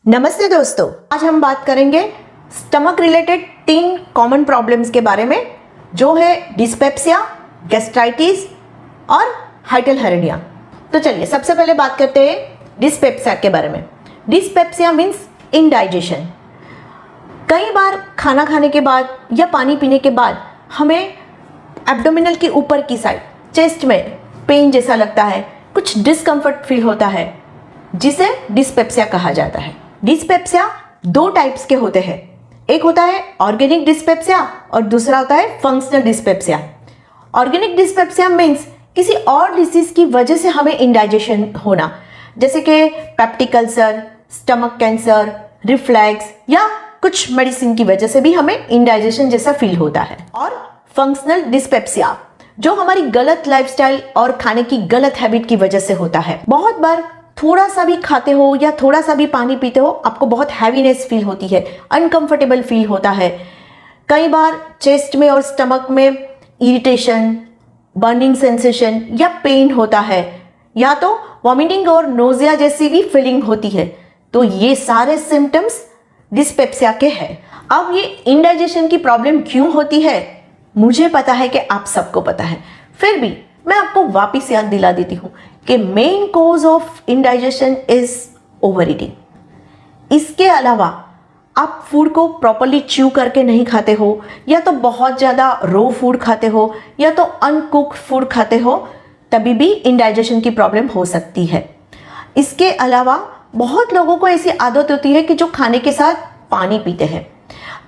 नमस्ते दोस्तों, आज हम बात करेंगे स्टमक रिलेटेड 3 कॉमन प्रॉब्लम्स के बारे में, जो है डिस्पेप्सिया, गैस्ट्राइटिस और हाइटल हेरेनिया। तो चलिए सबसे पहले बात करते हैं डिस्पेप्सिया के बारे में। Dyspepsia means indigestion. कई बार खाना खाने के बाद या पानी पीने के बाद हमें एब्डोमिनल के ऊपर की साइड चेस्ट में पेन जैसा लगता है, कुछ डिस्कम्फर्ट फील होता है, जिसे डिस्पेप्सिया कहा जाता है। डिस्पेप्सिया 2 टाइप्स के होते हैं, एक होता है ऑर्गेनिक डिस्पेप्सिया और दूसरा होता है functional dyspepsia. Organic dyspepsia means किसी और डिसीज की वजह से हमें इंडाइजेशन होना, जैसे कि peptic ulcer, stomach cancer, reflex या कुछ मेडिसिन की वजह से भी हमें इंडाइजेशन जैसा फील होता है। और फंक्शनल डिस्पेप्सिया जो हमारी गलत लाइफस्टाइल और खाने की गलत हैबिट की वजह से होता है। बहुत बार थोड़ा सा भी खाते हो या थोड़ा सा भी पानी पीते हो, आपको बहुत हैवीनेस फील होती है, अनकंफर्टेबल फील होता है। कई बार चेस्ट में और स्टमक में इरिटेशन, बर्निंग सेंसेशन या पेन होता है, या तो वॉमिटिंग और नोजिया जैसी भी फीलिंग होती है। तो ये सारे सिम्टम्स डिस्पेप्सिया के हैं। अब ये इंडाइजेशन की प्रॉब्लम क्यों होती है, मुझे पता है कि आप सबको पता है, फिर भी मैं आपको वापस याद दिला देती हूँ कि main cause of indigestion is over eating. इसके अलावा आप फूड को प्रॉपरली च्यू करके नहीं खाते हो, या तो बहुत ज़्यादा रो फूड खाते हो, या तो अनकुक्ड फूड खाते हो, तभी भी इंडाइजेशन की प्रॉब्लम हो सकती है। इसके अलावा बहुत लोगों को ऐसी आदत होती है कि जो खाने के साथ पानी पीते हैं।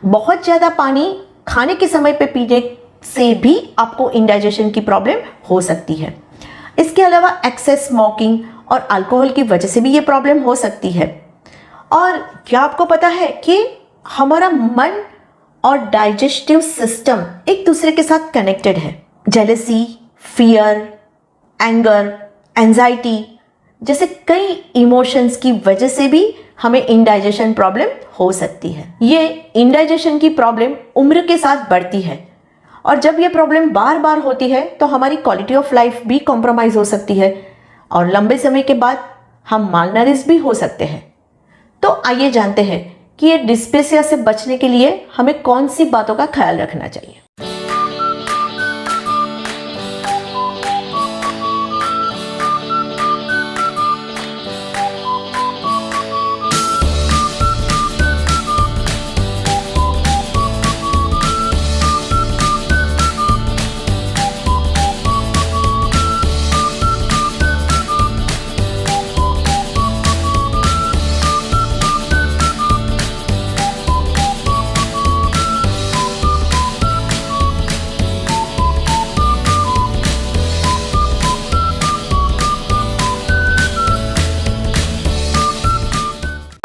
बहुत ज़्यादा पानी खाने के समय पे पीने से भी आपको इंडाइजेशन की प्रॉब्लम हो सकती है। इसके अलावा एक्सेस स्मोकिंग और अल्कोहल की वजह से भी ये प्रॉब्लम हो सकती है। और क्या आपको पता है कि हमारा मन और डाइजेस्टिव सिस्टम एक दूसरे के साथ कनेक्टेड है। जेलसी, फियर, एंगर, एंजाइटी जैसे कई इमोशंस की वजह से भी हमें इंडाइजेशन प्रॉब्लम हो सकती है। ये इंडाइजेशन की प्रॉब्लम उम्र के साथ बढ़ती है, और जब ये प्रॉब्लम बार बार होती है तो हमारी क्वालिटी ऑफ लाइफ भी कॉम्प्रोमाइज हो सकती है, और लंबे समय के बाद हम मालनरिश भी हो सकते हैं। तो आइए जानते हैं कि ये डिस्पेप्सिया से बचने के लिए हमें कौन सी बातों का ख्याल रखना चाहिए।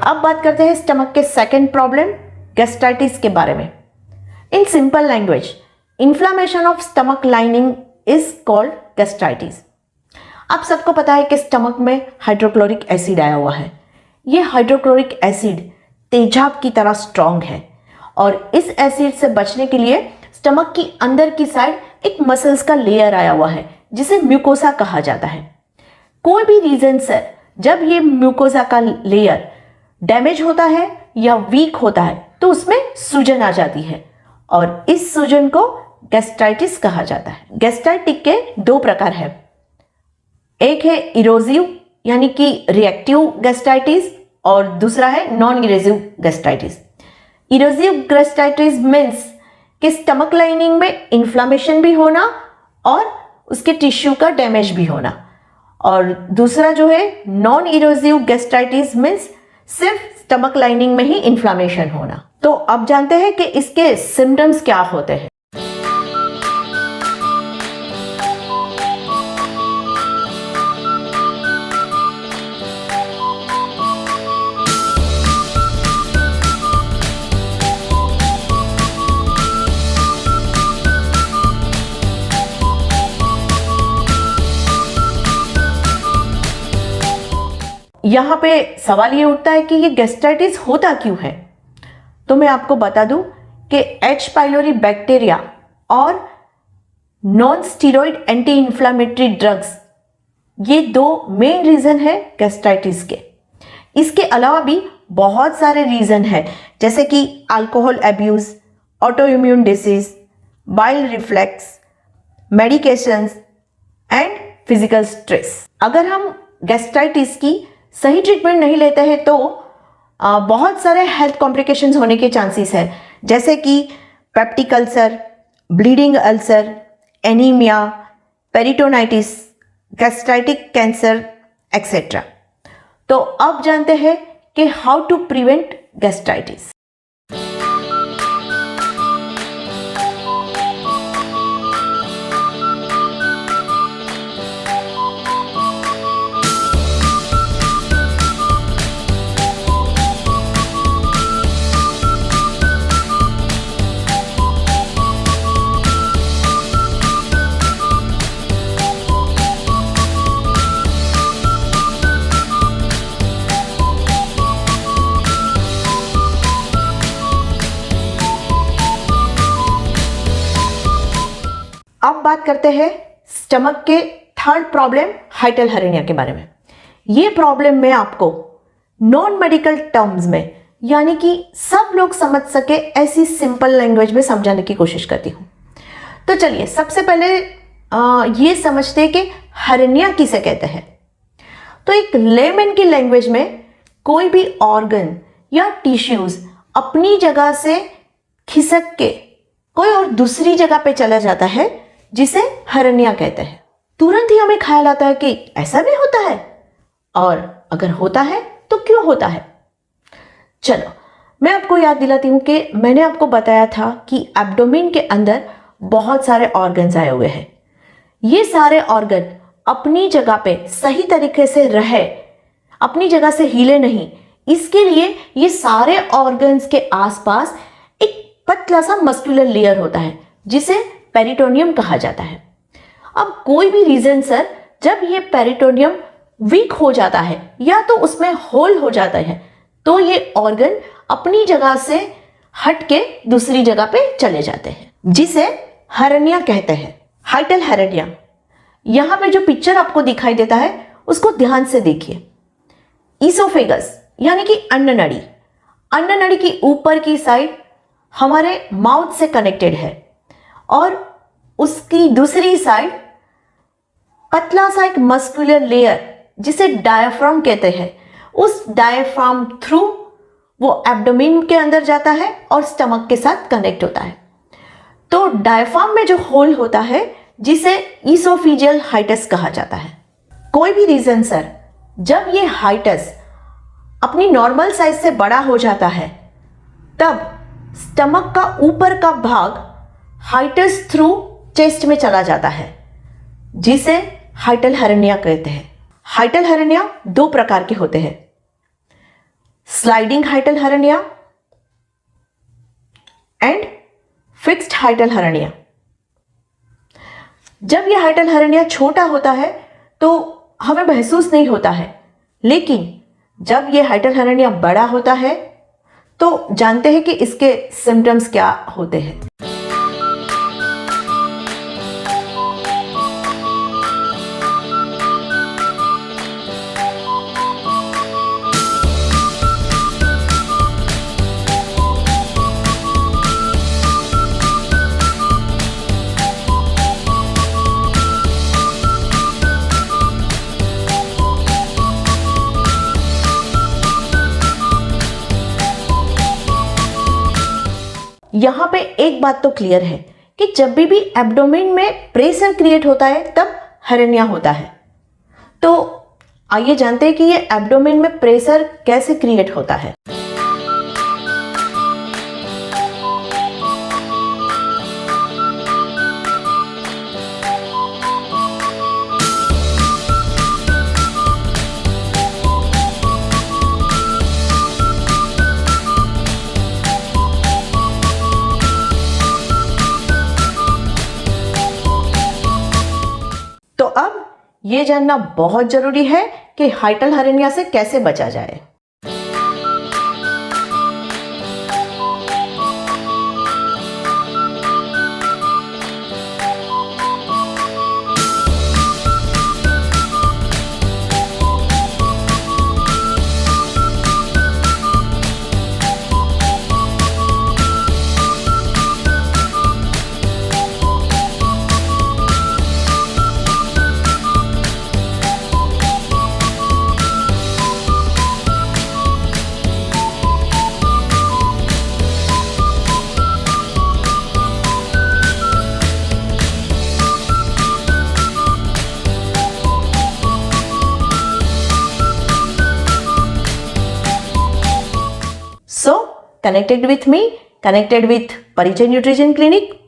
अब बात करते हैं स्टमक के सेकंड प्रॉब्लम, गैस्ट्राइटिस के बारे में। In simple language, inflammation of stomach lining is called gastritis. आप सबको पता है कि स्टमक में हाइड्रोक्लोरिक एसिड आया हुआ है। ये हाइड्रोक्लोरिक एसिड तेजाब की तरह स्ट्रॉन्ग है, और इस एसिड से बचने के लिए स्टमक की अंदर की साइड एक मसल्स का लेयर आया हुआ है, जिसे म्यूकोसा कहा जाता है। कोई भी रीजन से जब ये म्यूकोसा का लेयर डैमेज होता है या वीक होता है, तो उसमें सूजन आ जाती है, और इस सूजन को गैस्ट्राइटिस कहा जाता है। गैस्ट्राइटिस के 2 प्रकार है, एक है इरोजिव यानी कि रिएक्टिव गैस्ट्राइटिस, और दूसरा है नॉन इरोजिव गैस्ट्राइटिस। इरोजिव गैस्ट्राइटिस मीन्स कि स्टमक लाइनिंग में इन्फ्लामेशन भी होना और उसके टिश्यू का डैमेज भी होना, और दूसरा जो है नॉन इरोजिव गैस्ट्राइटिस मीन्स सिर्फ स्टमक लाइनिंग में ही इन्फ्लामेशन होना। तो अब जानते हैं कि इसके सिम्टम्स क्या होते हैं। यहाँ पे सवाल ये उठता है कि ये गैस्ट्राइटिस होता क्यों है। तो मैं आपको बता दूं कि एच पाइलोरी बैक्टीरिया और non steroid anti inflammatory drugs, ये 2 मेन रीजन है गैस्ट्राइटिस के। इसके अलावा भी बहुत सारे रीज़न है, जैसे कि alcohol abuse, auto immune disease, bile reflex, medications and physical stress. अगर हम गैस्ट्राइटिस की सही ट्रीटमेंट नहीं लेते हैं तो बहुत सारे हेल्थ कॉम्प्लिकेशंस होने के चांसेस है, जैसे कि peptic ulcer, bleeding ulcer, anaemia, peritonitis, gastritic cancer etcetera. तो अब जानते हैं कि हाउ टू प्रिवेंट गैस्ट्राइटिस। अब बात करते हैं स्टमक के थर्ड प्रॉब्लम हाइटल हेरेनिया के बारे में। ये प्रॉब्लम मैं आपको नॉन मेडिकल टर्म्स में, यानी कि सब लोग समझ सके ऐसी सिंपल लैंग्वेज में समझाने की कोशिश करती हूँ। तो चलिए सबसे पहले ये समझते हैं कि हेरेनिया किसे कहते हैं। तो एक लेमन की लैंग्वेज में कोई भी ऑर्गन या टिश्यूज अपनी जगह से खिसक के कोई और दूसरी जगह पे चला जाता है, जिसे हेरेनिया कहते हैं। तुरंत ही हमें ख्याल आता है कि ऐसा भी होता है, और अगर होता है तो क्यों होता है। चलो मैं आपको याद दिलाती हूं कि मैंने आपको बताया था कि एब्डोमेन के अंदर बहुत सारे ऑर्गन्स आए हुए हैं। ये सारे ऑर्गन अपनी जगह पे सही तरीके से रहे, अपनी जगह से हिले नहीं, इसके लिए ये सारे ऑर्गन्स के आसपास एक पतला सा मस्कुलर लेयर होता है, जिसे पेरिटोनियम कहा जाता है। अब कोई भी रीजन सर, जब ये पेरिटोनियम वीक हो जाता है या तो उसमें होल हो जाता है, तो ये ऑर्गन अपनी जगह से हट के दूसरी जगह पे चले जाते हैं, जिसे हेरेनिया कहते हैं। हाइटल हेरेनिया, यहां पे जो पिक्चर आपको दिखाई देता है उसको ध्यान से देखिए। ईसोफेगस यानी कि अन्न नड़ी, अन्न नड़ी की ऊपर की साइड हमारे माउथ से कनेक्टेड है, और उसकी दूसरी साइड पतला सा एक मस्कुलर लेयर जिसे डायफ्राम कहते हैं, उस डायफ्राम थ्रू वो एब्डोमेन के अंदर जाता है और स्टमक के साथ कनेक्ट होता है। तो डायफ्राम में जो होल होता है, जिसे ईसोफेजियल हाइटस कहा जाता है। कोई भी रीजन सर, जब ये हाइटस अपनी नॉर्मल साइज से बड़ा हो जाता है, तब स्टमक का ऊपर का भाग हाइटस थ्रू चेस्ट में चला जाता है, जिसे हाइटल हेरेनिया कहते हैं। हाइटल हेरेनिया दो प्रकार के होते हैं, sliding hiatal hernia and fixed hiatal hernia. जब यह हाइटल हेरेनिया छोटा होता है तो हमें महसूस नहीं होता है, लेकिन जब यह हाइटल हेरेनिया बड़ा होता है तो जानते हैं कि इसके सिम्टम्स क्या होते हैं। यहां पे एक बात तो क्लियर है कि जब भी एब्डोमेन में प्रेशर क्रिएट होता है तब हेरेनिया होता है। तो आइए जानते हैं कि ये एब्डोमेन में प्रेशर कैसे क्रिएट होता है। तो अब ये जानना बहुत जरूरी है कि हाइटल हेरेनिया से कैसे बचा जाए। Connected with me, connected with परिचय न्यूट्रिशन क्लिनिक,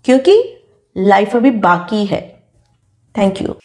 क्योंकि लाइफ अभी बाकी है। Thank you.